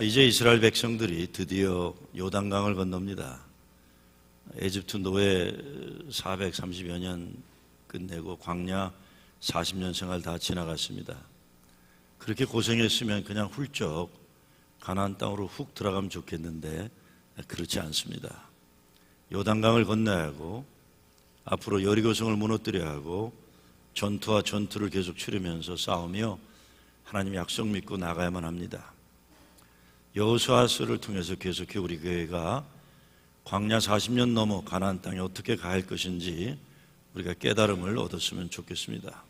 이제 이스라엘 백성들이 드디어 요단강을 건넙니다. 에집트 노예 430여 년 끝내고 광야 40년 생활 다 지나갔습니다. 그렇게 고생했으면 그냥 훌쩍 가나안 땅으로 훅 들어가면 좋겠는데 그렇지 않습니다. 요단강을 건너야 하고 앞으로 여리고성을 무너뜨려야 하고 전투와 전투를 계속 치르면서 싸우며 하나님 약속 믿고 나가야만 합니다. 여호수아서를 통해서 계속해 우리 교회가 광야 40년 넘어 가나안 땅에 어떻게 가야 할 것인지 우리가 깨달음을 얻었으면 좋겠습니다.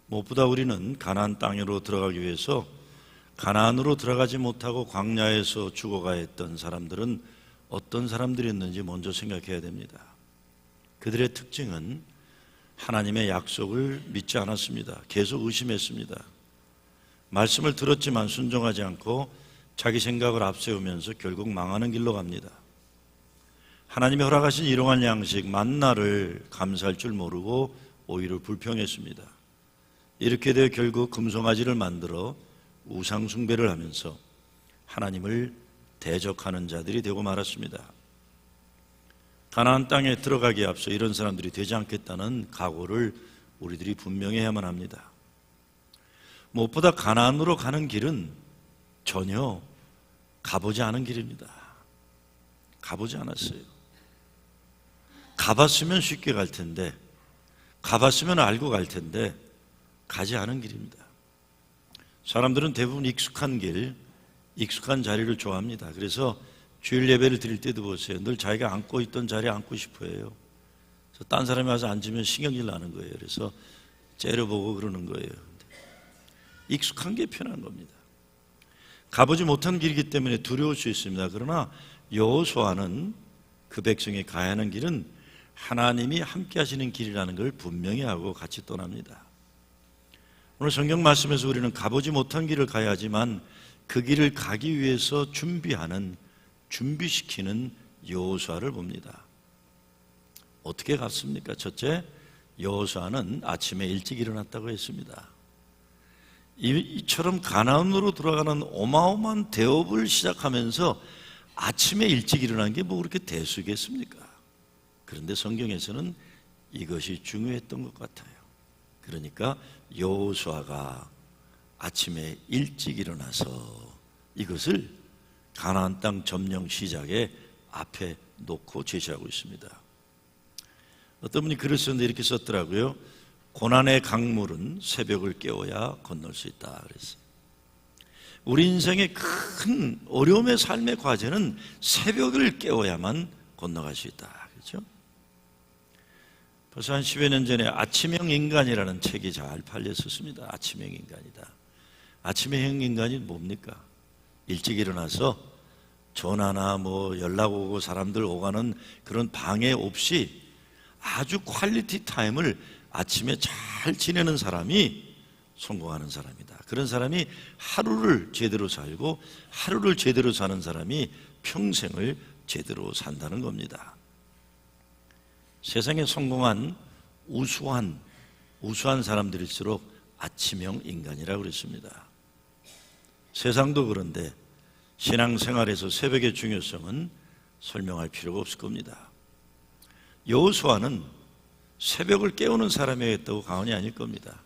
무엇보다 우리는 가나안 땅으로 들어가기 위해서 가나안으로 들어가지 못하고 광야에서 죽어가야 했던 사람들은 어떤 사람들이었는지 먼저 생각해야 됩니다. 그들의 특징은 하나님의 약속을 믿지 않았습니다. 계속 의심했습니다. 말씀을 들었지만 순종하지 않고 자기 생각을 앞세우면서 결국 망하는 길로 갑니다. 하나님이 허락하신 일용할 양식 만나를 감사할 줄 모르고 오히려 불평했습니다. 이렇게 되어 결국 금송아지를 만들어 우상 숭배를 하면서 하나님을 대적하는 자들이 되고 말았습니다. 가나안 땅에 들어가기에 앞서 이런 사람들이 되지 않겠다는 각오를 우리들이 분명히 해야만 합니다. 무엇보다 가나안으로 가는 길은 전혀 가보지 않은 길입니다. 가보지 않았어요. 가봤으면 쉽게 갈 텐데, 가봤으면 알고 갈 텐데 가지 않은 길입니다. 사람들은 대부분 익숙한 길, 익숙한 자리를 좋아합니다. 그래서 주일 예배를 드릴 때도 보세요. 늘 자기가 앉고 있던 자리에 앉고 싶어 해요. 그래서 딴 사람이 와서 앉으면 신경질 나는 거예요. 그래서 째려보고 그러는 거예요. 익숙한 게 편한 겁니다. 가보지 못한 길이기 때문에 두려울 수 있습니다. 그러나 여호수아는 그 백성이 가야 하는 길은 하나님이 함께 하시는 길이라는 걸 분명히 하고 같이 떠납니다. 오늘 성경 말씀에서 우리는 가보지 못한 길을 가야 하지만 그 길을 가기 위해서 준비시키는 여호수아를 봅니다. 어떻게 갔습니까? 첫째, 여호수아는 아침에 일찍 일어났다고 했습니다. 이처럼 가나안으로 들어가는 어마어마한 대업을 시작하면서 아침에 일찍 일어난 게 뭐 그렇게 대수겠습니까? 그런데 성경에서는 이것이 중요했던 것 같아요. 그러니까 여호수아가 아침에 일찍 일어나서 이것을 가나안 땅 점령 시작에 앞에 놓고 제시하고 있습니다. 어떤 분이 글을 썼는데 이렇게 썼더라고요. 고난의 강물은 새벽을 깨워야 건널 수 있다 그랬어요. 우리 인생의 큰 어려움의 삶의 과제는 새벽을 깨워야만 건너갈 수 있다. 그렇죠? 벌써 한 10여 년 전에 아침형 인간이라는 책이 잘 팔렸었습니다. 아침형 인간이다. 아침형 인간이 뭡니까? 일찍 일어나서 전화나 연락 오고 사람들 오가는 그런 방해 없이 아주 퀄리티 타임을 아침에 잘 지내는 사람이 성공하는 사람이다. 그런 사람이 하루를 제대로 살고 하루를 제대로 사는 사람이 평생을 제대로 산다는 겁니다. 세상에 성공한 우수한 사람들일수록 아침형 인간이라고 그랬습니다. 세상도 그런데 신앙생활에서 새벽의 중요성은 설명할 필요가 없을 겁니다. 여호수아는 새벽을 깨우는 사람이었다고 과언이 아닐 겁니다.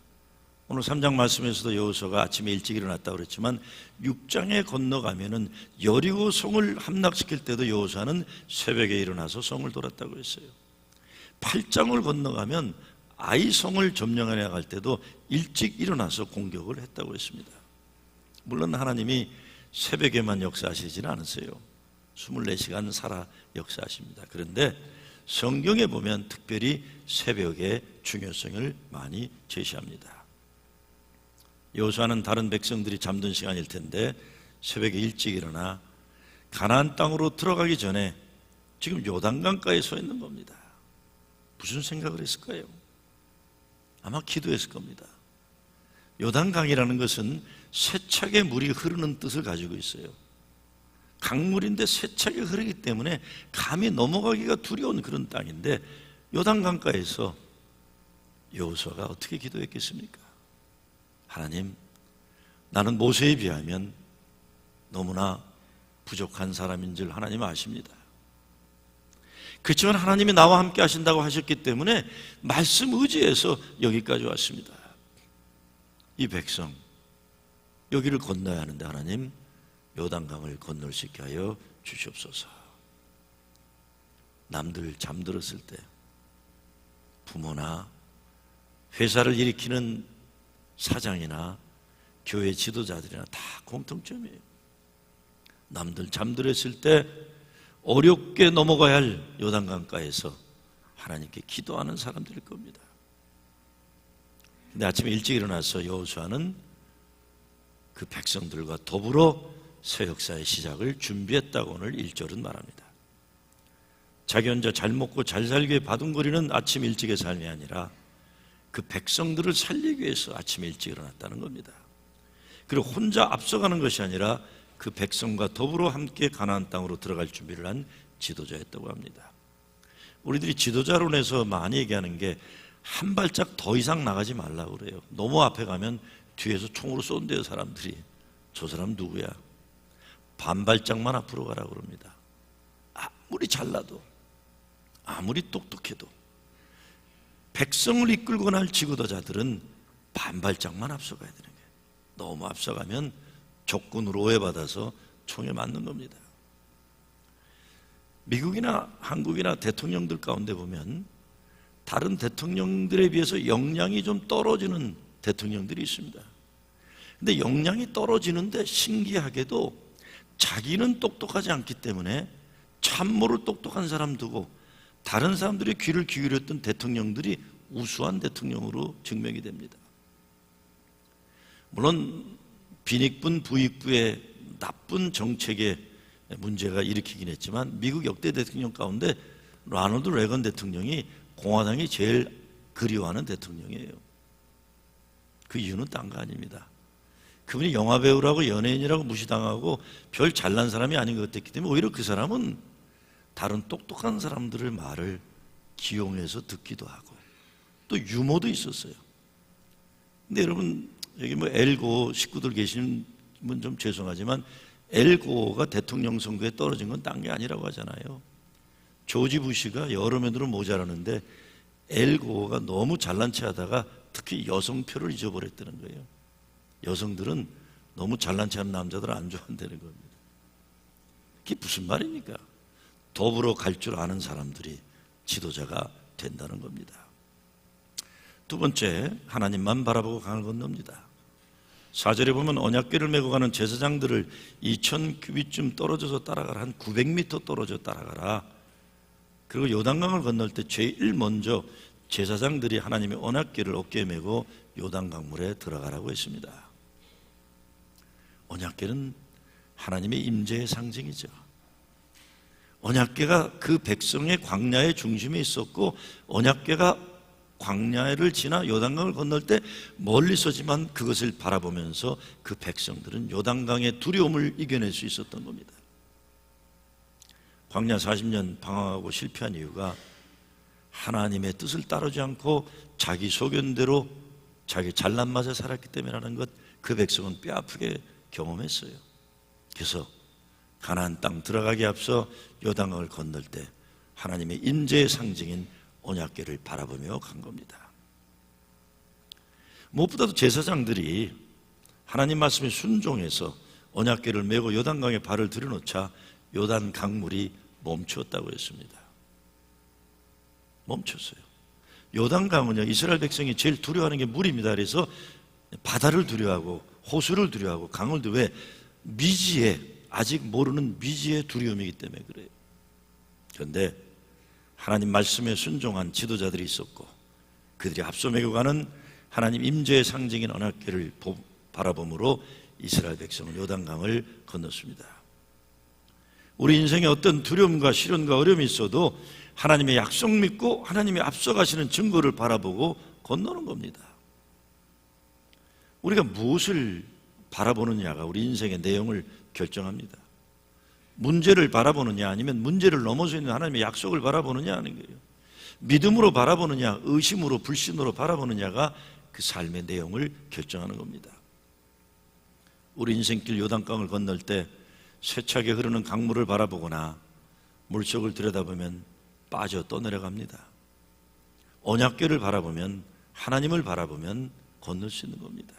오늘 3장 말씀에서도 여호수아가 아침에 일찍 일어났다고 그랬지만 6장에 건너가면은 여리고 성을 함락시킬 때도 여호수아는 새벽에 일어나서 성을 돌았다고 했어요. 8장을 건너가면 아이 성을 점령해 나갈 때도 일찍 일어나서 공격을 했다고 했습니다. 물론 하나님이 새벽에만 역사하시지는 않으세요. 24시간 살아 역사하십니다. 그런데 성경에 보면 특별히 새벽의 중요성을 많이 제시합니다. 여호수아는 다른 백성들이 잠든 시간일 텐데 새벽에 일찍 일어나 가나안 땅으로 들어가기 전에 지금 요단강가에 서 있는 겁니다. 무슨 생각을 했을까요? 아마 기도했을 겁니다. 요단강이라는 것은 세차게 물이 흐르는 뜻을 가지고 있어요. 강물인데 세차게 흐르기 때문에 감히 넘어가기가 두려운 그런 땅인데 요단강가에서 여호수아가 어떻게 기도했겠습니까? 하나님, 나는 모세에 비하면 너무나 부족한 사람인 줄 하나님 아십니다. 그렇지만 하나님이 나와 함께 하신다고 하셨기 때문에 말씀 의지해서 여기까지 왔습니다. 이 백성 여기를 건너야 하는데 하나님 요단강을 건널 수 있게 하여 주시옵소서. 남들 잠들었을 때 부모나 회사를 일으키는 사장이나 교회 지도자들이나 다 공통점이에요. 남들 잠들었을 때 어렵게 넘어가야 할 요단강가에서 하나님께 기도하는 사람들일 겁니다. 근데 아침에 일찍 일어나서 여호수아는 그 백성들과 더불어 새 역사의 시작을 준비했다고 오늘 1절은 말합니다. 자기 혼자 잘 먹고 잘 살기 위해 바둥거리는 아침 일찍의 삶이 아니라 그 백성들을 살리기 위해서 아침 일찍 일어났다는 겁니다. 그리고 혼자 앞서가는 것이 아니라 그 백성과 더불어 함께 가나안 땅으로 들어갈 준비를 한 지도자였다고 합니다. 우리들이 지도자론에서 많이 얘기하는 게 한 발짝 더 이상 나가지 말라고 그래요. 너무 앞에 가면 뒤에서 총으로 쏜대요. 사람들이. 저 사람 누구야? 반발짝만 앞으로 가라고 그럽니다. 아무리 잘나도 아무리 똑똑해도 백성을 이끌거나 할 지도자들은 반발짝만 앞서가야 되는 거예요. 너무 앞서가면 적군으로 오해받아서 총에 맞는 겁니다. 미국이나 한국이나 대통령들 가운데 보면 다른 대통령들에 비해서 역량이 좀 떨어지는 대통령들이 있습니다. 근데 역량이 떨어지는데 신기하게도 자기는 똑똑하지 않기 때문에 참모를 똑똑한 사람 두고 다른 사람들이 귀를 기울였던 대통령들이 우수한 대통령으로 증명이 됩니다. 물론 빈익분 부익부의 나쁜 정책에 문제가 일으키긴 했지만 미국 역대 대통령 가운데 로널드 레건 대통령이 공화당이 제일 그리워하는 대통령이에요. 그 이유는 딴 거 아닙니다. 그분이 영화배우라고 연예인이라고 무시당하고 별 잘난 사람이 아닌 것 같았기 때문에 오히려 그 사람은 다른 똑똑한 사람들의 말을 기용해서 듣기도 하고 또 유머도 있었어요. 근데 여러분 여기 뭐 엘고 식구들 계시는 분 좀 죄송하지만 엘고가 대통령 선거에 떨어진 건 딴 게 아니라고 하잖아요. 조지 부시가 여러 면으로 모자라는데 엘고가 너무 잘난 체 하다가 특히 여성표를 잊어버렸다는 거예요. 여성들은 너무 잘난 체 하는 남자들을 안 좋아한다는 겁니다. 그게 무슨 말입니까? 더불어 갈 줄 아는 사람들이 지도자가 된다는 겁니다. 두 번째, 하나님만 바라보고 강을 건넙니다. 4절에 보면 언약궤를 메고 가는 제사장들을 2000규빗쯤 떨어져서 따라가라. 한 900m 떨어져 따라가라. 그리고 요단강을 건널 때 제일 먼저 제사장들이 하나님의 언약궤를 어깨에 메고 요단강물에 들어가라고 했습니다. 언약궤는 하나님의 임재의 상징이죠. 언약궤가 그 백성의 광야의 중심에 있었고 언약궤가 광야를 지나 요단강을 건널 때 멀리서지만 그것을 바라보면서 그 백성들은 요단강의 두려움을 이겨낼 수 있었던 겁니다. 광야 40년 방황하고 실패한 이유가 하나님의 뜻을 따르지 않고 자기 소견대로 자기 잘난 맛에 살았기 때문이라는 것, 그 백성은 뼈아프게 경험했어요. 그래서 가나안 땅 들어가기 앞서 요단강을 건널 때 하나님의 임재의 상징인 언약궤를 바라보며 간 겁니다. 무엇보다도 제사장들이 하나님 말씀에 순종해서 언약궤를 메고 요단강에 발을 들여놓자 요단 강물이 멈추었다고 했습니다. 멈췄어요. 요단강은요, 이스라엘 백성이 제일 두려워하는 게 물입니다. 그래서 바다를 두려워하고 호수를 두려워하고 강을 두려워해. 미지의, 아직 모르는 미지의 두려움이기 때문에 그래요. 그런데 하나님 말씀에 순종한 지도자들이 있었고 그들이 앞서 메고 가는 하나님 임재의 상징인 언약궤를 바라봄으로 이스라엘 백성은 요단강을 건넜습니다. 우리 인생에 어떤 두려움과 시련과 어려움이 있어도 하나님의 약속 믿고 하나님의 앞서가시는 증거를 바라보고 건너는 겁니다. 우리가 무엇을 바라보느냐가 우리 인생의 내용을 결정합니다. 문제를 바라보느냐 아니면 문제를 넘어서 있는 하나님의 약속을 바라보느냐 하는 거예요. 믿음으로 바라보느냐 의심으로 불신으로 바라보느냐가 그 삶의 내용을 결정하는 겁니다. 우리 인생길 요단강을 건널 때 세차게 흐르는 강물을 바라보거나 물속을 들여다보면 빠져 떠내려갑니다. 언약궤를 바라보면, 하나님을 바라보면 건널 수 있는 겁니다.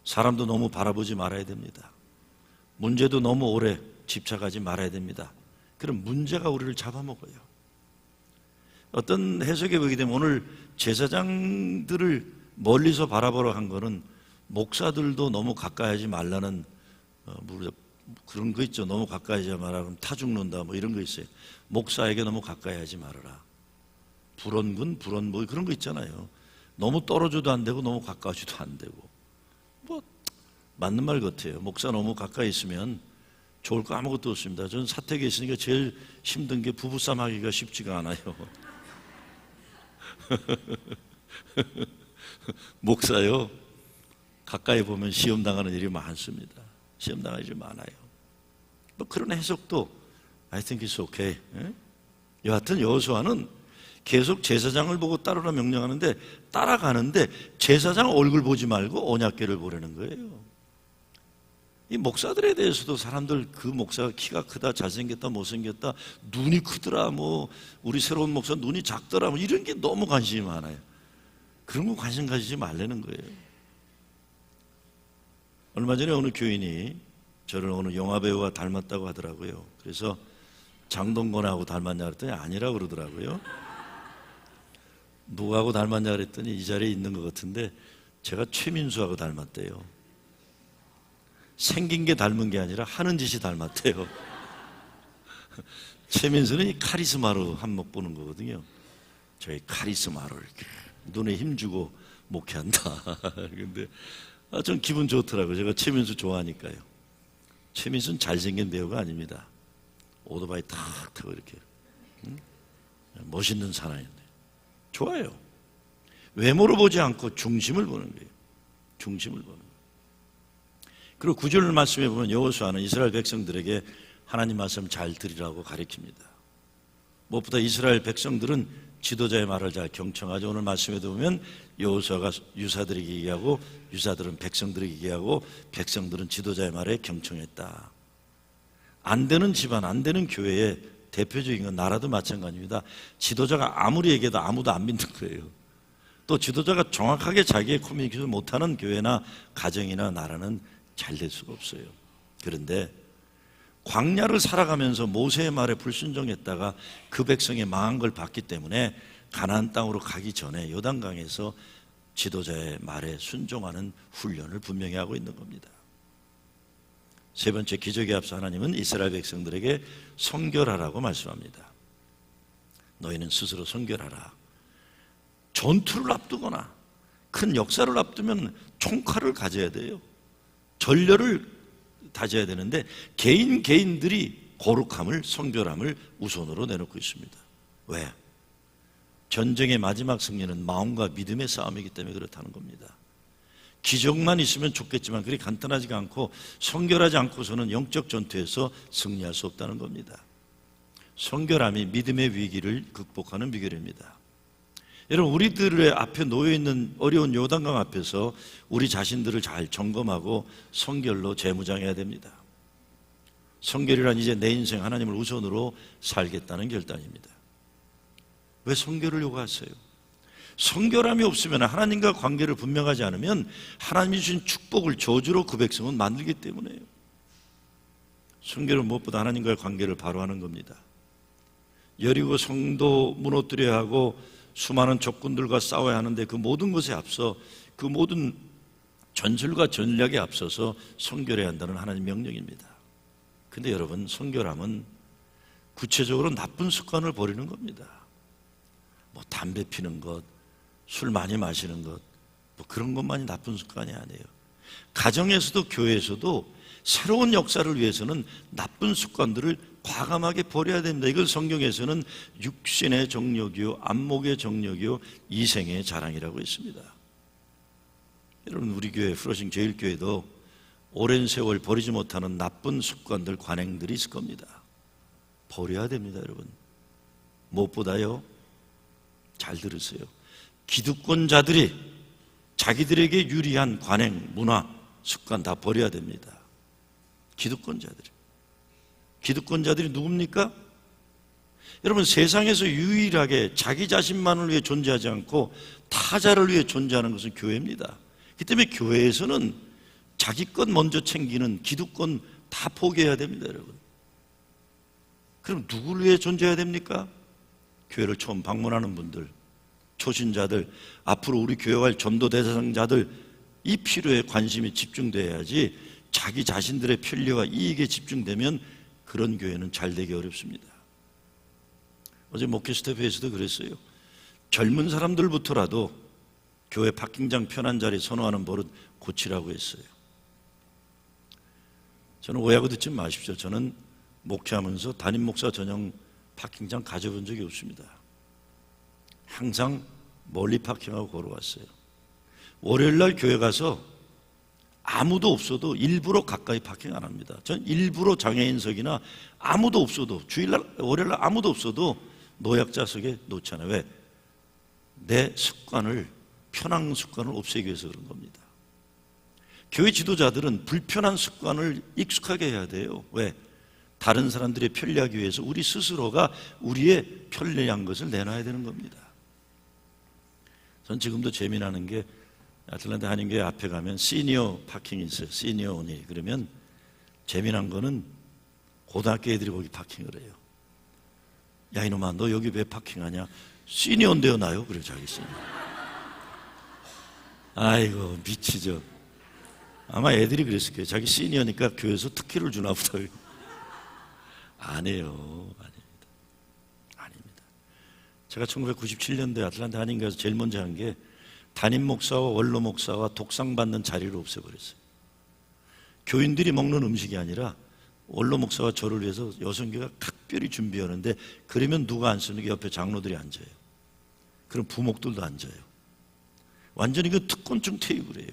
사람도 너무 바라보지 말아야 됩니다. 문제도 너무 오래 집착하지 말아야 됩니다. 그럼 문제가 우리를 잡아먹어요. 어떤 해석에 보게 되면 오늘 제사장들을 멀리서 바라보러 한 거는 목사들도 너무 가까이 하지 말라는 그런 거 있죠. 너무 가까이 하지 마라 그러면 타 죽는다 뭐 이런 거 있어요. 목사에게 너무 가까이 하지 말아라. 불원군, 불원 뭐 그런 거 있잖아요. 너무 떨어져도 안 되고 너무 가까워지도 안 되고 뭐 맞는 말 같아요. 목사 너무 가까이 있으면 좋을 거 아무것도 없습니다. 저는 사택에 있으니까 제일 힘든 게 부부싸움 하기가 쉽지가 않아요. 목사요, 가까이 보면 시험 당하는 일이 많습니다. 시험 당하는 일이 많아요. 뭐 그런 해석도 I think it's okay. 여하튼 여호수아는 계속 제사장을 보고 따르라 명령하는데 따라가는데 제사장 얼굴 보지 말고 언약궤를 보라는 거예요. 이 목사들에 대해서도 사람들 그 목사가 키가 크다, 잘생겼다, 못생겼다, 눈이 크더라, 뭐 우리 새로운 목사 눈이 작더라, 뭐 이런 게 너무 관심이 많아요. 그런 거 관심 가지지 말라는 거예요. 얼마 전에 어느 교인이 저를 어느 영화배우와 닮았다고 하더라고요. 그래서 장동건하고 닮았냐 그랬더니 아니라고 그러더라고요. 누구하고 닮았냐 그랬더니 이 자리에 있는 것 같은데 제가 최민수하고 닮았대요. 생긴 게 닮은 게 아니라 하는 짓이 닮았대요. 최민수는 이 카리스마로 한몫 보는 거거든요. 저희 카리스마로 이렇게 눈에 힘주고 목회한다. 근데 전 기분 좋더라고요. 제가 최민수 좋아하니까요. 최민수는 잘생긴 배우가 아닙니다. 오토바이 탁 타고 이렇게 멋있는 사나이인데 좋아요. 외모를 보지 않고 중심을 보는 거예요. 중심을 보는 거예요. 그리고 9절 말씀에 보면 여호수아는 이스라엘 백성들에게 하나님 말씀 잘 들으라고 가르칩니다. 무엇보다 이스라엘 백성들은 지도자의 말을 잘 경청하죠. 오늘 말씀에도 보면 여호수아가 유사들에게 얘기하고 유사들은 백성들에게 얘기하고 백성들은 지도자의 말에 경청했다. 안 되는 집안, 안 되는 교회의 대표적인 건 나라도 마찬가지입니다. 지도자가 아무리 얘기해도 아무도 안 믿는 거예요. 또 지도자가 정확하게 자기의 커뮤니케이션을 못하는 교회나 가정이나 나라는 잘 될 수가 없어요. 그런데 광야를 살아가면서 모세의 말에 불순종했다가 그 백성이 망한 걸 봤기 때문에 가나안 땅으로 가기 전에 요단강에서 지도자의 말에 순종하는 훈련을 분명히 하고 있는 겁니다. 세 번째, 기적에 앞서 하나님은 이스라엘 백성들에게 성결하라고 말씀합니다. 너희는 스스로 성결하라. 전투를 앞두거나 큰 역사를 앞두면 총칼을 가져야 돼요. 전열을 다져야 되는데 개인들이 거룩함을, 성결함을 우선으로 내놓고 있습니다. 왜? 전쟁의 마지막 승리는 마음과 믿음의 싸움이기 때문에 그렇다는 겁니다. 기적만 있으면 좋겠지만 그리 간단하지가 않고 성결하지 않고서는 영적 전투에서 승리할 수 없다는 겁니다. 성결함이 믿음의 위기를 극복하는 비결입니다. 여러분, 우리들의 앞에 놓여있는 어려운 요단강 앞에서 우리 자신들을 잘 점검하고 성결로 재무장해야 됩니다. 성결이란 이제 내 인생 하나님을 우선으로 살겠다는 결단입니다. 왜 성결을 요구하세요? 성결함이 없으면 하나님과 관계를 분명하지 않으면 하나님이 주신 축복을 저주로 그 백성은 만들기 때문에요. 성결은 무엇보다 하나님과의 관계를 바로 하는 겁니다. 여리고 성도 무너뜨려야 하고 수많은 적군들과 싸워야 하는데 그 모든 것에 앞서 그 모든 전술과 전략에 앞서서 성결해야 한다는 하나님 명령입니다. 근데 여러분, 성결함은 구체적으로 나쁜 습관을 버리는 겁니다. 뭐 담배 피는 것, 술 많이 마시는 것, 뭐 그런 것만이 나쁜 습관이 아니에요. 가정에서도 교회에서도 새로운 역사를 위해서는 나쁜 습관들을 과감하게 버려야 됩니다. 이걸 성경에서는 육신의 정욕이요, 안목의 정욕이요, 이생의 자랑이라고 했습니다. 여러분, 우리 교회 프로싱 제일교회도 오랜 세월 버리지 못하는 나쁜 습관들, 관행들이 있을 겁니다. 버려야 됩니다, 여러분. 무엇보다요, 잘 들으세요. 기득권자들이 자기들에게 유리한 관행, 문화, 습관 다 버려야 됩니다. 기득권자들이 누굽니까? 여러분, 세상에서 유일하게 자기 자신만을 위해 존재하지 않고 타자를 위해 존재하는 것은 교회입니다. 그 때문에 교회에서는 자기 것 먼저 챙기는 기득권 다 포기해야 됩니다, 여러분. 그럼 누구를 위해 존재해야 됩니까? 교회를 처음 방문하는 분들, 초신자들, 앞으로 우리 교회와 전도 대상자들, 이 필요에 관심이 집중돼야지 자기 자신들의 편리와 이익에 집중되면 그런 교회는 잘 되기 어렵습니다. 어제 목회 스태프에서도 그랬어요. 젊은 사람들부터라도 교회 파킹장 편한 자리 선호하는 버릇 고치라고 했어요. 저는 오해하고 듣지 마십시오. 저는 목회하면서 담임 목사 전용 파킹장 가져본 적이 없습니다. 항상 멀리 파킹하고 걸어왔어요. 월요일날 교회 가서 아무도 없어도 일부러 가까이 파킹 안 합니다. 전 일부러 장애인석이나 아무도 없어도, 주일날, 월요일날 아무도 없어도 노약자석에 놓잖아요. 왜? 내 습관을, 편한 습관을 없애기 위해서 그런 겁니다. 교회 지도자들은 불편한 습관을 익숙하게 해야 돼요. 왜? 다른 사람들이 편리하기 위해서 우리 스스로가 우리의 편리한 것을 내놔야 되는 겁니다. 전 지금도 재미나는 게 아틀란타 한인교회 앞에 가면 시니어 파킹이 있어요. 시니어 온이. 그러면 재미난 거는 고등학교 애들이 거기 파킹을 해요. 야 이놈아, 너 여기 왜 파킹하냐? 시니어인데요 나요? 그래 자기 시니어. 아이고 미치죠. 아마 애들이 그랬을 거예요. 자기 시니어니까 교회에서 특혜를 주나 보다. 아니에요. 아닙니다. 제가 1997년도에 아틀란타 한인교회에서 제일 먼저 한 게 담임 목사와 원로 목사와 독상 받는 자리를 없애버렸어요. 교인들이 먹는 음식이 아니라 원로 목사와 저를 위해서 여성교회가 각별히 준비하는데, 그러면 누가 안 쓰는 게 옆에 장로들이 앉아요. 그럼 부목들도 앉아요. 완전히 그 특권층 테이블이에요.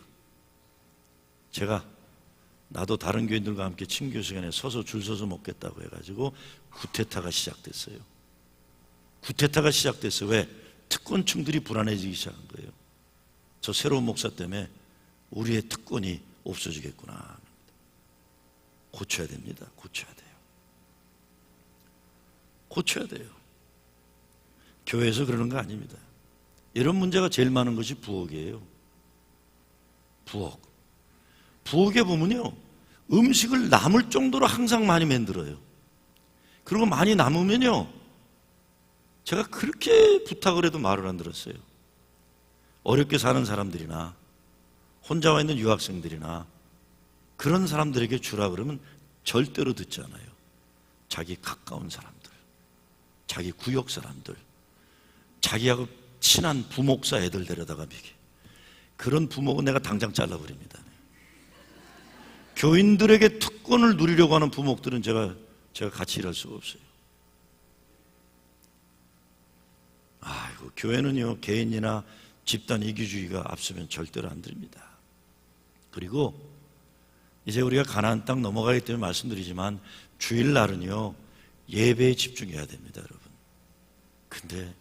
제가 나도 다른 교인들과 함께 친교 시간에 서서 줄 서서 먹겠다고 해가지고 구테타가 시작됐어요. 왜? 특권층들이 불안해지기 시작한 거예요. 저 새로운 목사 때문에 우리의 특권이 없어지겠구나. 고쳐야 됩니다. 고쳐야 돼요. 교회에서 그러는 거 아닙니다. 이런 문제가 제일 많은 것이 부엌이에요. 부엌에 보면요, 음식을 남을 정도로 항상 많이 만들어요. 그리고 많이 남으면요, 제가 그렇게 부탁을 해도 말을 안 들었어요. 어렵게 사는 사람들이나 혼자 와 있는 유학생들이나 그런 사람들에게 주라 그러면 절대로 듣지 않아요. 자기 가까운 사람들, 자기 구역 사람들, 자기하고 친한 부목사 애들 데려다가 미게. 그런 부목은 내가 당장 잘라버립니다. 교인들에게 특권을 누리려고 하는 부목들은 제가 같이 일할 수가 없어요. 아이고, 교회는요, 개인이나 집단 이기주의가 앞서면 절대로 안 됩니다. 그리고 이제 우리가 가나안 땅 넘어가기 때문에 말씀드리지만 주일날은요, 예배에 집중해야 됩니다, 여러분. 근데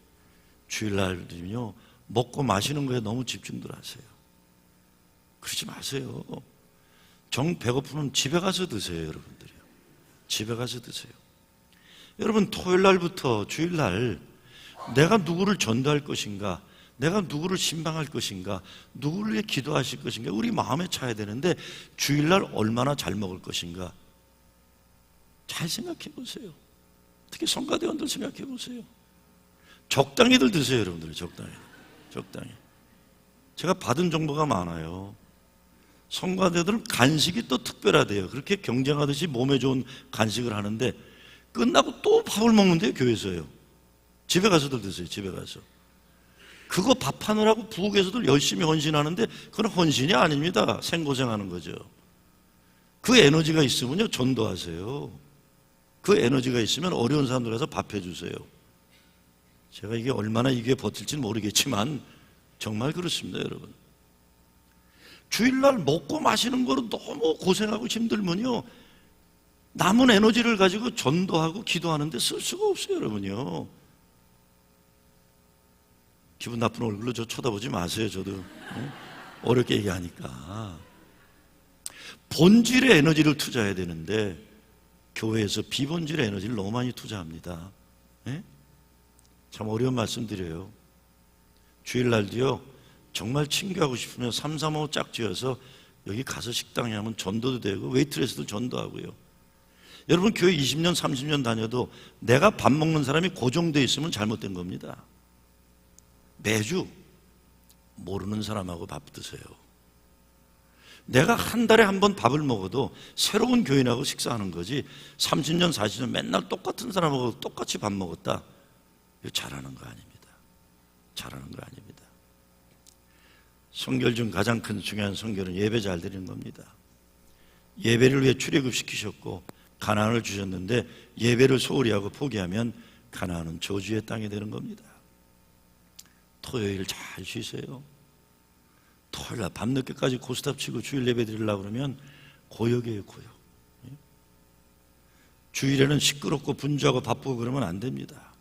주일날은요, 먹고 마시는 거에 너무 집중들 하세요. 그러지 마세요. 정 배고프면 집에 가서 드세요, 여러분들이요. 집에 가서 드세요. 여러분, 토요일날부터 주일날 내가 누구를 전도할 것인가, 내가 누구를 신방할 것인가, 누구를 위해 기도하실 것인가, 우리 마음에 차야 되는데 주일날 얼마나 잘 먹을 것인가 잘 생각해 보세요. 특히 성가대원들 생각해 보세요. 적당히들 드세요, 여러분들. 적당히. 제가 받은 정보가 많아요. 성가대들은 간식이 또 특별하대요. 그렇게 경쟁하듯이 몸에 좋은 간식을 하는데 끝나고 또 밥을 먹는데요, 교회에서요. 집에 가서들 드세요. 집에 가서. 그거 밥하느라고 부엌에서도 열심히 헌신하는데 그건 헌신이 아닙니다. 생고생하는 거죠. 그 에너지가 있으면요, 전도하세요. 그 에너지가 있으면 어려운 사람들 가서 밥 해주세요. 제가 이게 얼마나 이게 버틸지는 모르겠지만 정말 그렇습니다, 여러분. 주일날 먹고 마시는 거로 너무 고생하고 힘들면요, 남은 에너지를 가지고 전도하고 기도하는데 쓸 수가 없어요, 여러분요. 기분 나쁜 얼굴로 저 쳐다보지 마세요. 저도 어렵게 얘기하니까. 본질의 에너지를 투자해야 되는데 교회에서 비본질의 에너지를 너무 많이 투자합니다. 예? 참 어려운 말씀 드려요. 주일날도요, 정말 친교하고 싶으면 3, 3, 5 짝지어서 여기 가서 식당에 하면 전도도 되고 웨이트레스도 전도하고요. 여러분 교회 20년 30년 다녀도 내가 밥 먹는 사람이 고정되어 있으면 잘못된 겁니다. 매주 모르는 사람하고 밥 드세요. 내가 한 달에 한 번 밥을 먹어도 새로운 교인하고 식사하는 거지 30년 40년 맨날 똑같은 사람하고 똑같이 밥 먹었다, 이거 잘하는 거 아닙니다. 잘하는 거 아닙니다. 성결 중 가장 큰 중요한 성결은 예배 잘 드리는 겁니다. 예배를 위해 출애굽 시키셨고 가나안을 주셨는데 예배를 소홀히 하고 포기하면 가나안은 저주의 땅이 되는 겁니다. 토요일 잘 쉬세요. 토요일 날 밤늦게까지 고스톱 치고 주일 예배 드리려고 그러면 고역이에요, 고역. 주일에는 시끄럽고 분주하고 바쁘고 그러면 안 됩니다.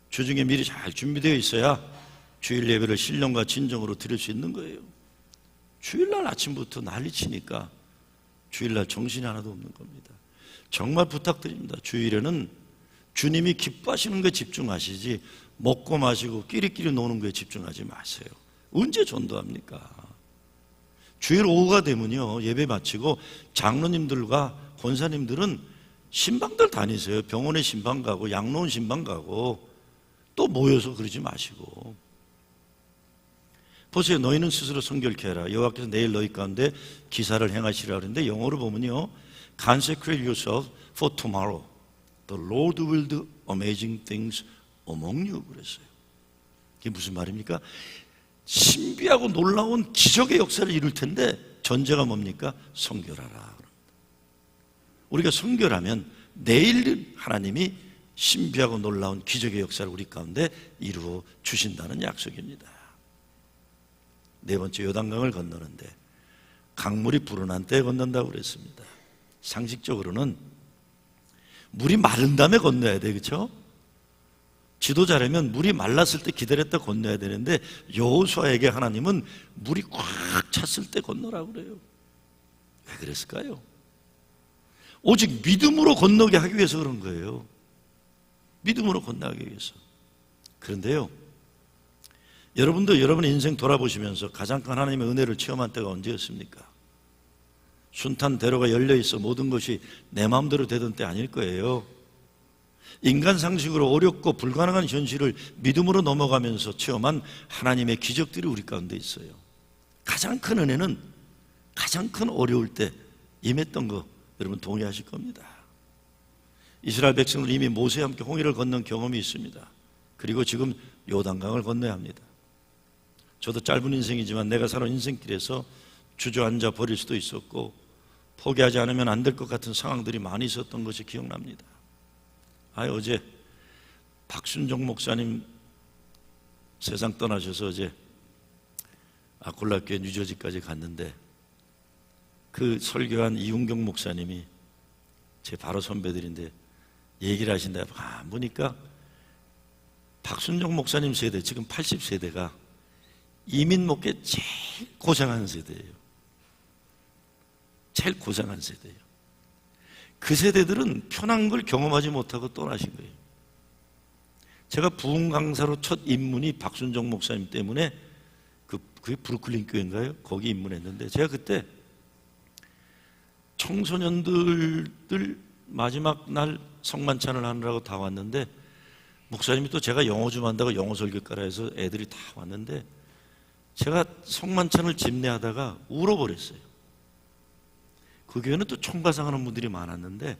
주중에 미리 잘 준비되어 있어야 주일 예배를 신령과 진정으로 드릴 수 있는 거예요. 주일날 아침부터 난리치니까 주일날 정신이 하나도 없는 겁니다. 정말 부탁드립니다. 주일에는 주님이 기뻐하시는 거에 집중하시지 먹고 마시고 끼리끼리 노는 거에 집중하지 마세요. 언제 전도합니까? 주일 오후가 되면요, 예배 마치고 장로님들과 권사님들은 신방들 다니세요. 병원에 신방 가고 양로원 신방 가고 또 모여서 그러지 마시고. 보세요. 너희는 스스로 성결케 해라. 여호와께서 내일 너희 가운데 기사를 행하시라 그러는데 영어로 보면요, Consecrate yourself for tomorrow. The Lord will do amazing things among you 그랬어요. 이게 무슨 말입니까? 신비하고 놀라운 기적의 역사를 이룰 텐데 전제가 뭡니까? 성결하라. 우리가 성결하면 내일 하나님이 신비하고 놀라운 기적의 역사를 우리 가운데 이루어 주신다는 약속입니다. 네 번째, 요단강을 건너는데 강물이 불어난 때에 건넌다고 그랬습니다. 상식적으로는 물이 마른 다음에 건너야 돼, 그렇죠? 지도자라면 물이 말랐을 때 기다렸다 건너야 되는데 여호수아에게 하나님은 물이 꽉 찼을 때 건너라고 그래요. 왜 그랬을까요? 오직 믿음으로 건너게 하기 위해서 그런 거예요. 믿음으로 건너기 위해서. 그런데요, 여러분도 여러분의 인생 돌아보시면서 가장 큰 하나님의 은혜를 체험한 때가 언제였습니까? 순탄 대로가 열려있어 모든 것이 내 마음대로 되던 때 아닐 거예요. 인간 상식으로 어렵고 불가능한 현실을 믿음으로 넘어가면서 체험한 하나님의 기적들이 우리 가운데 있어요. 가장 큰 은혜는 가장 큰 어려울 때 임했던 거 여러분 동의하실 겁니다. 이스라엘 백성들 이미 모세와 함께 홍해를 건넌 경험이 있습니다. 그리고 지금 요단강을 건너야 합니다. 저도 짧은 인생이지만 내가 사는 인생길에서 주저앉아 버릴 수도 있었고 포기하지 않으면 안 될 것 같은 상황들이 많이 있었던 것이 기억납니다. 어제 박순종 목사님 세상 떠나셔서 어제 아콜라교회 뉴저지까지 갔는데 그 설교한 이웅경 목사님이 제 바로 선배들인데 얘기를 하신다. 보니까 박순종 목사님 세대, 지금 80세대가 이민 목회 제일 고생하는 세대예요. 제일 고생한 세대예요. 그 세대들은 편한 걸 경험하지 못하고 떠나신 거예요. 제가 부흥 강사로 첫 입문이 박순종 목사님 때문에 그게 브루클린 교회인가요? 거기 입문했는데 제가 그때 청소년들 마지막 날 성만찬을 하느라고 다 왔는데 목사님이 또 제가 영어 좀 한다고 영어 설교가라 해서 애들이 다 왔는데 제가 성만찬을 집례하다가 울어버렸어요. 그 교회는 또 총가상하는 분들이 많았는데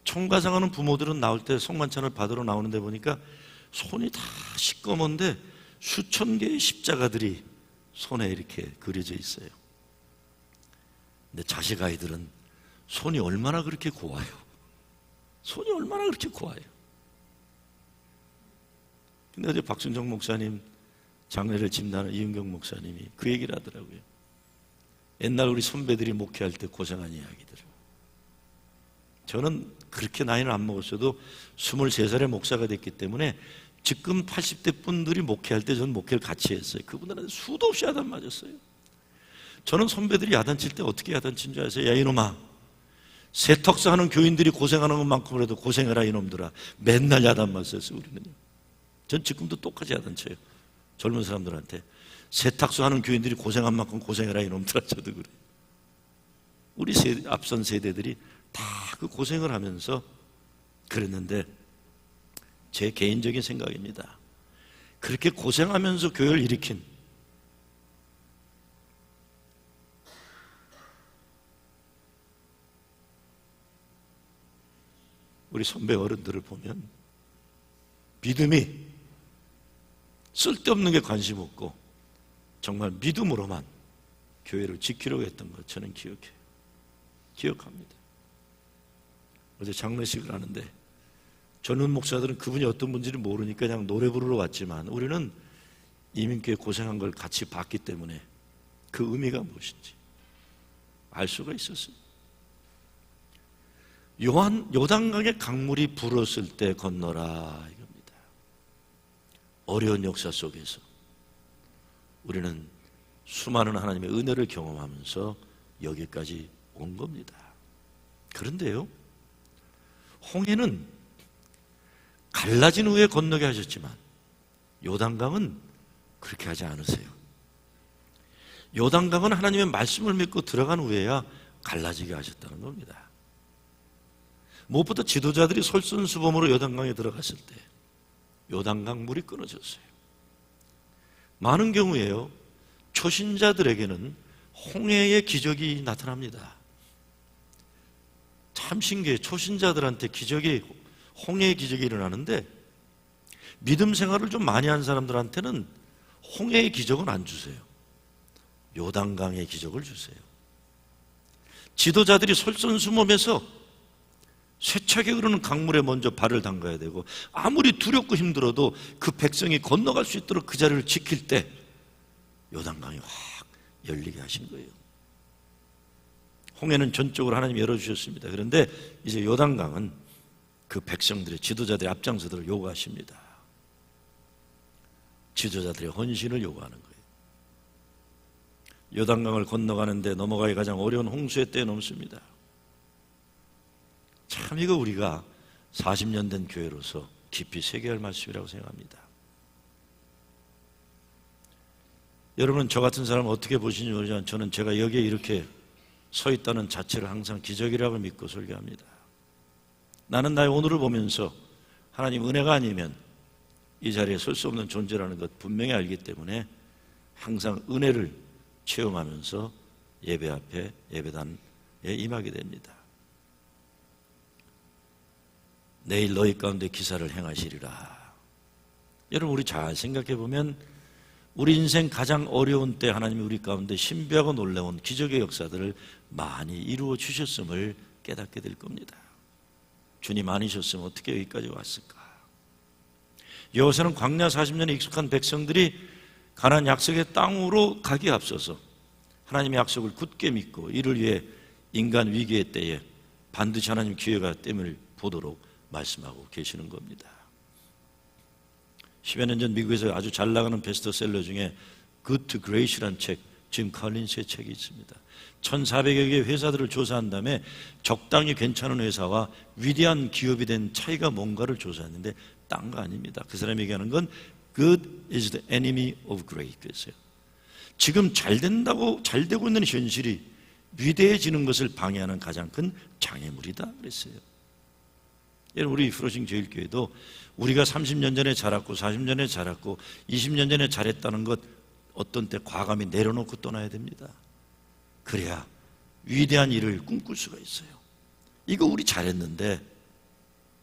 총가상하는 부모들은 나올 때 성만찬을 받으러 나오는데 보니까 손이 다 시꺼먼데 수천 개의 십자가들이 손에 이렇게 그려져 있어요. 근데 자식 아이들은 손이 얼마나 그렇게 고와요. 손이 얼마나 그렇게 고와요. 근데 어제 박순정 목사님 장례를 집례하는 이은경 목사님이 그 얘기를 하더라고요. 옛날 우리 선배들이 목회할 때 고생한 이야기들. 저는 그렇게 나이는 안 먹었어도 23살에 목사가 됐기 때문에 지금 80대 분들이 목회할 때 저는 목회를 같이 했어요. 그분들한테 수도 없이 하단 맞았어요. 저는 선배들이 야단칠 때 어떻게 야단친 줄 아세요? 야 이놈아, 세턱사 하는 교인들이 고생하는 것만큼이라도 고생해라 이놈들아. 맨날 야단만 썼어요. 우리는요. 전 지금도 똑같이 야단쳐요. 젊은 사람들한테 세탁소 하는 교인들이 고생한 만큼 고생해라 이놈들아. 저도 그래요. 우리 앞선 세대들이 다 그 고생을 하면서 그랬는데, 제 개인적인 생각입니다. 그렇게 고생하면서 교회를 일으킨 우리 선배 어른들을 보면 믿음이 쓸데없는 게 관심 없고 정말 믿음으로만 교회를 지키려고 했던 것 저는 기억합니다. 어제 장례식을 하는데 젊은 목사들은 그분이 어떤 분인지 모르니까 그냥 노래 부르러 왔지만, 우리는 이민교회 고생한 걸 같이 봤기 때문에 그 의미가 무엇인지 알 수가 있었어요. 요단강에 강물이 불었을 때 건너라 이겁니다. 어려운 역사 속에서 우리는 수많은 하나님의 은혜를 경험하면서 여기까지 온 겁니다. 그런데요, 홍해는 갈라진 후에 건너게 하셨지만 요단강은 그렇게 하지 않으세요. 요단강은 하나님의 말씀을 믿고 들어간 후에야 갈라지게 하셨다는 겁니다. 무엇보다 지도자들이 솔선수범으로 요단강에 들어갔을 때 요단강 물이 끊어졌어요. 많은 경우에요, 초신자들에게는 홍해의 기적이 나타납니다. 참 신기해요. 초신자들한테 홍해의 기적이 일어나는데, 믿음 생활을 좀 많이 한 사람들한테는 홍해의 기적은 안 주세요. 요단강의 기적을 주세요. 지도자들이 솔선수범해서 쇠차게 흐르는 강물에 먼저 발을 담가야 되고, 아무리 두렵고 힘들어도 그 백성이 건너갈 수 있도록 그 자리를 지킬 때 요단강이 확 열리게 하신 거예요. 홍해는 전적으로 하나님이 열어주셨습니다. 그런데 이제 요단강은 그 백성들의, 지도자들의 앞장서도록 요구하십니다. 지도자들의 헌신을 요구하는 거예요. 요단강을 건너가는데 넘어가기 가장 어려운 홍수의 때에 넘습니다. 참 이거 우리가 40년 된 교회로서 깊이 새겨야 할 말씀이라고 생각합니다. 여러분, 저 같은 사람은 어떻게 보시는지 모르지만 저는 제가 여기에 이렇게 서 있다는 자체를 항상 기적이라고 믿고 설교합니다. 나는 나의 오늘을 보면서 하나님 은혜가 아니면 이 자리에 설 수 없는 존재라는 것 분명히 알기 때문에 항상 은혜를 체험하면서 예배 앞에, 예배단에 임하게 됩니다. 내일 너희 가운데 기사를 행하시리라. 여러분, 우리 잘 생각해 보면 우리 인생 가장 어려운 때 하나님이 우리 가운데 신비하고 놀라운 기적의 역사들을 많이 이루어 주셨음을 깨닫게 될 겁니다. 주님 아니셨으면 어떻게 여기까지 왔을까? 여호수아는 광야 40년에 익숙한 백성들이 가나안 약속의 땅으로 가기에 앞서서 하나님의 약속을 굳게 믿고 이를 위해 인간 위기의 때에 반드시 하나님 기회가 됨을 보도록 말씀하고 계시는 겁니다. 10여 년 전 미국에서 아주 잘 나가는 베스트셀러 중에 Good to Great이라는 책, 짐 컬린스의 책이 있습니다. 1,400여 개의 회사들을 조사한 다음에 적당히 괜찮은 회사와 위대한 기업이 된 차이가 뭔가를 조사했는데 딴 거 아닙니다. 그 사람이 얘기하는 건 Good is the enemy of great 그랬어요. 지금 잘 된다고 잘 되고 있는 현실이 위대해지는 것을 방해하는 가장 큰 장애물이다 그랬어요. 여러분, 우리 프로싱 제일교회도 우리가 30년 전에 자랐고 40년 전에 자랐고 20년 전에 잘했다는 것 어떤 때 과감히 내려놓고 떠나야 됩니다. 그래야 위대한 일을 꿈꿀 수가 있어요. 이거 우리 잘했는데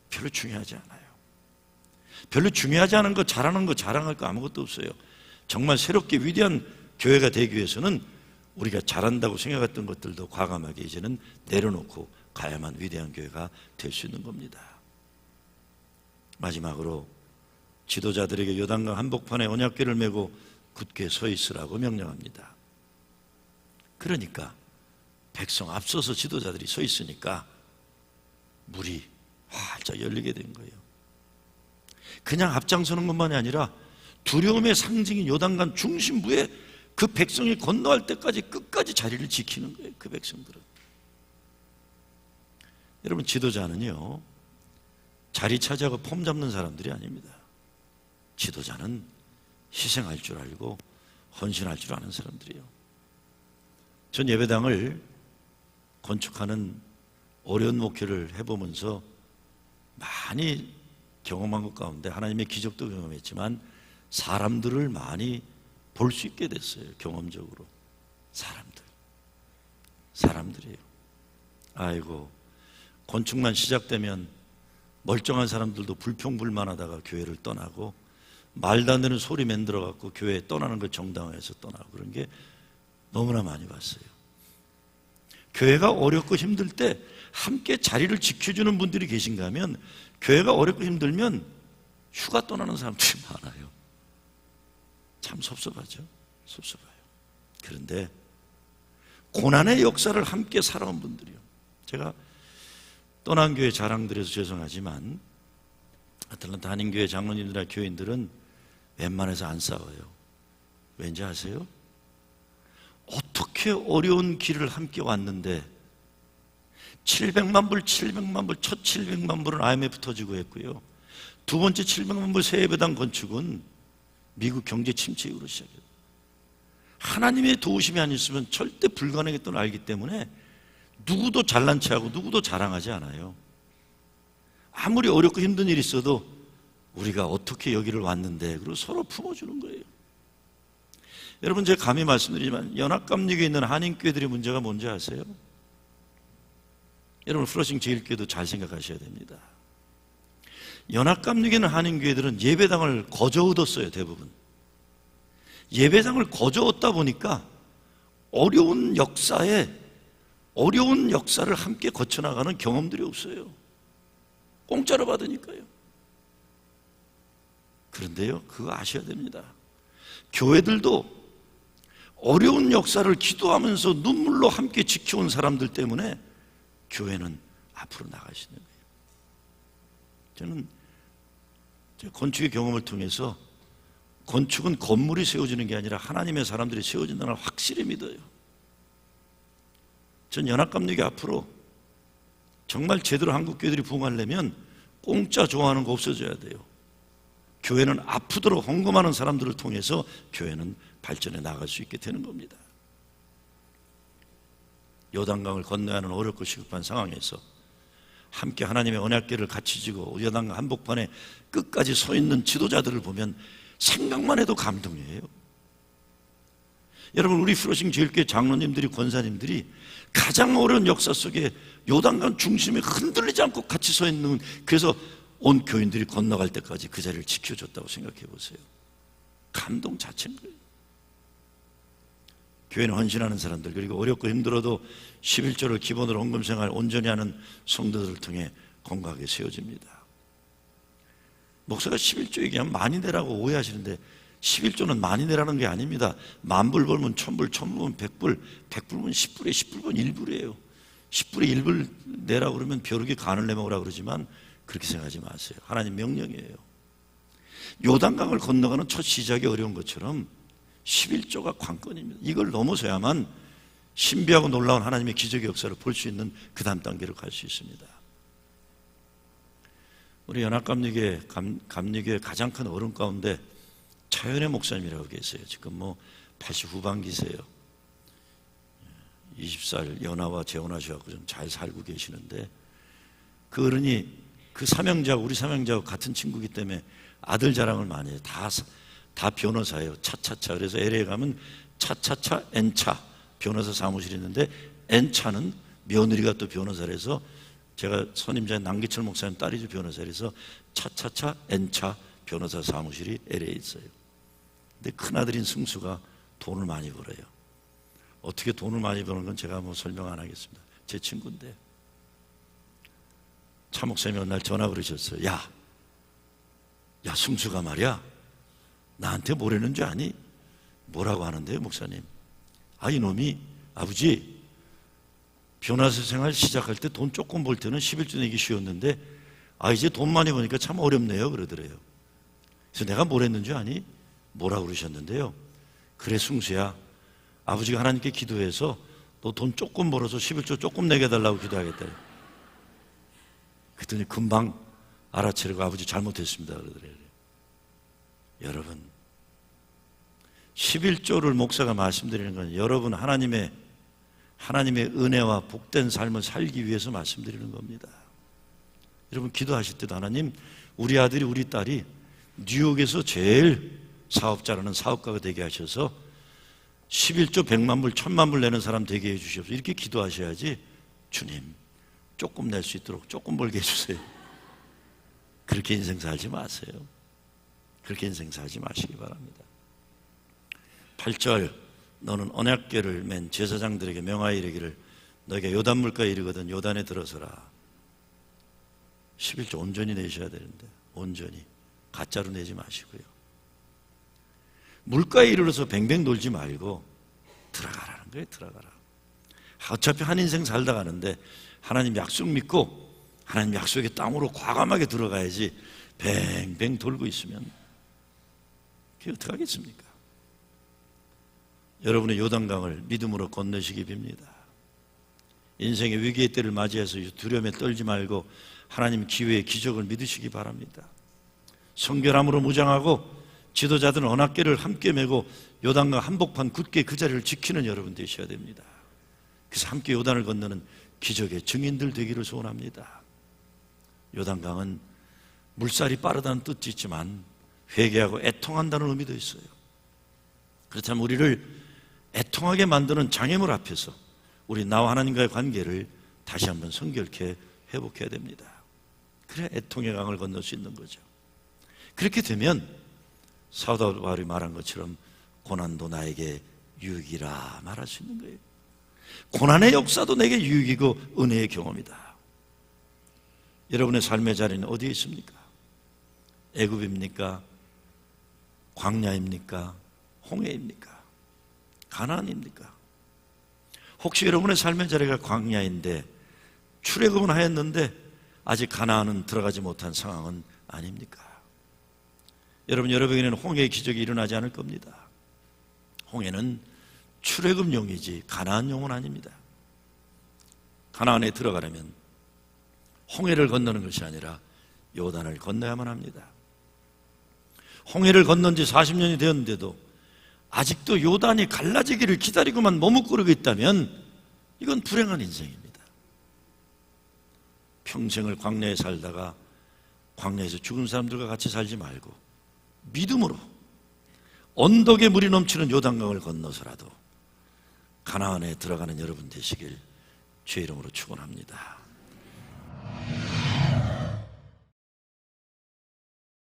별로 중요하지 않아요. 별로 중요하지 않은 거, 잘하는 거, 자랑할 거 아무것도 없어요. 정말 새롭게 위대한 교회가 되기 위해서는 우리가 잘한다고 생각했던 것들도 과감하게 이제는 내려놓고 가야만 위대한 교회가 될 수 있는 겁니다. 마지막으로 지도자들에게 요단강 한복판에 언약궤를 메고 굳게 서 있으라고 명령합니다. 그러니까 백성 앞서서 지도자들이 서 있으니까 물이 활짝 열리게 된 거예요. 그냥 앞장서는 것만이 아니라 두려움의 상징인 요단강 중심부에 그 백성이 건너갈 때까지 끝까지 자리를 지키는 거예요. 그 백성들은. 여러분, 지도자는요, 자리 차지하고 폼 잡는 사람들이 아닙니다. 지도자는 희생할 줄 알고 헌신할 줄 아는 사람들이에요. 전 예배당을 건축하는 어려운 목회를 해보면서 많이 경험한 것 가운데 하나님의 기적도 경험했지만 사람들을 많이 볼 수 있게 됐어요. 경험적으로. 사람들이에요. 아이고, 건축만 시작되면 멀쩡한 사람들도 불평불만하다가 교회를 떠나고, 말도 안 되는 소리 만들어 갖고 교회에 떠나는 걸 정당화해서 떠나고, 그런 게 너무나 많이 봤어요. 교회가 어렵고 힘들 때 함께 자리를 지켜주는 분들이 계신가 하면, 교회가 어렵고 힘들면 휴가 떠나는 사람들이 많아요. 참 섭섭하죠. 섭섭해요. 그런데 고난의 역사를 함께 살아온 분들이요. 제가 떠난 교회 자랑드려서 죄송하지만 아틀란타 한인교회 장로님들이나 교인들은 웬만해서 안 싸워요. 왠지 아세요? 어떻게 어려운 길을 함께 왔는데 700만 불, 첫 700만 불은 IMF 터지고 했고요. 두 번째 700만 불 새 예배당 건축은 미국 경제 침체 이후로 시작해요. 하나님의 도우심이 안 있으면 절대 불가능했던 걸 알기 때문에 누구도 잘난 체하고 누구도 자랑하지 않아요. 아무리 어렵고 힘든 일이 있어도 우리가 어떻게 여기를 왔는데, 그리고 서로 품어주는 거예요. 여러분, 제가 감히 말씀드리지만 연합감리교에 있는 한인교회들의 문제가 뭔지 아세요? 여러분, 플러싱 제1교회도 잘 생각하셔야 됩니다. 연합감리교에 있는 한인교회들은 예배당을 거저 얻었어요. 대부분 예배당을 거저 얻다 보니까 어려운 역사를 함께 거쳐나가는 경험들이 없어요. 공짜로 받으니까요. 그런데요, 그거 아셔야 됩니다. 교회들도 어려운 역사를 기도하면서 눈물로 함께 지켜온 사람들 때문에 교회는 앞으로 나가시는 거예요. 저는 제 건축의 경험을 통해서 건축은 건물이 세워지는 게 아니라 하나님의 사람들이 세워진다는 걸 확실히 믿어요. 전 연합감리교 앞으로 정말 제대로 한국 교회들이 부흥하려면 공짜 좋아하는 거 없어져야 돼요. 교회는 아프도록 헌금하는 사람들을 통해서 교회는 발전해 나갈 수 있게 되는 겁니다. 요단강을 건너야 하는 어렵고 시급한 상황에서 함께 하나님의 언약궤를 같이 지고 요단강 한복판에 끝까지 서 있는 지도자들을 보면 생각만 해도 감동이에요. 여러분, 우리 플러싱 제일교회 장로님들이, 권사님들이 가장 어려운 역사 속에 요단강 중심에 흔들리지 않고 같이 서 있는, 그래서 온 교인들이 건너갈 때까지 그 자리를 지켜줬다고 생각해 보세요. 감동 자체인 거예요. 교회는 헌신하는 사람들, 그리고 어렵고 힘들어도 11조를 기본으로 헌금생활 온전히 하는 성도들을 통해 건강하게 세워집니다. 목사가 11조 얘기하면 많이 내라고 오해하시는데 11조는 많이 내라는 게 아닙니다. 10,000불 벌면 1,000불, 1,000불 벌면 100불, 100불 벌면 10불에 10불 벌면 1불이에요. 10불에 1불 내라고 그러면 벼룩이 간을 내먹으라고 그러지만 그렇게 생각하지 마세요. 하나님 명령이에요. 요단강을 건너가는 첫 시작이 어려운 것처럼 11조가 관건입니다. 이걸 넘어서야만 신비하고 놀라운 하나님의 기적의 역사를 볼 수 있는 그 다음 단계로 갈 수 있습니다. 우리 연합감리교회 감리교회 가장 큰 어른 가운데 차연의 목사님이라고 계세요. 지금 80 후반기세요. 20살 연하와 재혼하셔서 좀 잘 살고 계시는데, 그 어른이 그 사명자하고 우리 사명자하고 같은 친구이기 때문에 아들 자랑을 많이 해요. 다 변호사예요. 차차차. 그래서 LA 가면 차차차 N차 변호사 사무실이 있는데, N차는 며느리가 또 변호사라서, 제가 선임자인 남기철 목사님 딸이죠, 변호사라서 차차차 N차 변호사 사무실이 LA에 있어요. 근데 큰아들인 승수가 돈을 많이 벌어요. 어떻게 돈을 많이 버는 건 제가 설명 안 하겠습니다. 제 친구인데, 차 목사님이 어느 날 전화 그러셨어요. 야, 승수가 말이야, 나한테 뭐라는 줄 아니? 뭐라고 하는데요, 목사님? 이놈이, 아버지, 변호사 생활 시작할 때 돈 조금 벌 때는 11조 내기 쉬웠는데 이제 돈 많이 버니까 참 어렵네요, 그러더래요. 그래서 내가 뭘 했는 줄 아니? 뭐라고 그러셨는데요? 그래, 승수야, 아버지가 하나님께 기도해서 너 돈 조금 벌어서 11조 조금 내게 달라고 기도하겠다. 그랬더니 금방 알아채려고 아버지 잘못했습니다 그러더래요. 여러분, 11조를 목사가 말씀드리는 건 여러분 하나님의 은혜와 복된 삶을 살기 위해서 말씀드리는 겁니다. 여러분 기도하실 때도 하나님, 우리 아들이 우리 딸이 뉴욕에서 제일 사업자라는 사업가가 되게 하셔서 11조 100만 불 1000만 불 내는 사람 되게 해주시옵소서. 이렇게 기도하셔야지 주님 조금 낼 수 있도록 조금 벌게 해주세요. 그렇게 인생 살지 마세요. 그렇게 인생 살지 마시기 바랍니다. 8절, 너는 언약궤를 맨 제사장들에게 명하여 이르기를 너희가 요단물가에 이르거든 요단에 들어서라. 11조 온전히 내셔야 되는데 온전히 가짜로 내지 마시고요. 물가에 이르러서 뱅뱅 돌지 말고 들어가라는 거예요. 들어가라. 어차피 한 인생 살다 가는데 하나님 약속 믿고 하나님 약속의 땅으로 과감하게 들어가야지 뱅뱅 돌고 있으면 그게 어떻게 하겠습니까? 여러분의 요단강을 믿음으로 건너시기 빕니다. 인생의 위기의 때를 맞이해서 두려움에 떨지 말고 하나님 기회의 기적을 믿으시기 바랍니다. 성결함으로 무장하고 지도자들은 언약궤를 함께 메고 요단강 한복판 굳게 그 자리를 지키는 여러분 되셔야 됩니다. 그래서 함께 요단을 건너는 기적의 증인들 되기를 소원합니다. 요단강은 물살이 빠르다는 뜻도 있지만 회개하고 애통한다는 의미도 있어요. 그렇다면 우리를 애통하게 만드는 장애물 앞에서 우리 나와 하나님과의 관계를 다시 한번 성결케 회복해야 됩니다. 그래야 애통의 강을 건널 수 있는 거죠. 그렇게 되면 사도 바울이 말한 것처럼 고난도 나에게 유익이라 말할 수 있는 거예요. 고난의 역사도 내게 유익이고 은혜의 경험이다. 여러분의 삶의 자리는 어디에 있습니까? 애굽입니까? 광야입니까? 홍해입니까? 가나안입니까? 혹시 여러분의 삶의 자리가 광야인데 출애굽은 하였는데 아직 가나안은 들어가지 못한 상황은 아닙니까? 여러분에게는 홍해의 기적이 일어나지 않을 겁니다. 홍해는 출애굽용이지 가나안용은 아닙니다. 가나안에 들어가려면 홍해를 건너는 것이 아니라 요단을 건너야만 합니다. 홍해를 건넌 지 40년이 되었는데도 아직도 요단이 갈라지기를 기다리고만 머뭇거리고 있다면 이건 불행한 인생입니다. 평생을 광야에 살다가 광야에서 죽은 사람들과 같이 살지 말고 믿음으로 언덕에 물이 넘치는 요단강을 건너서라도 가나안에 들어가는 여러분 되시길 주의 이름으로 축원합니다.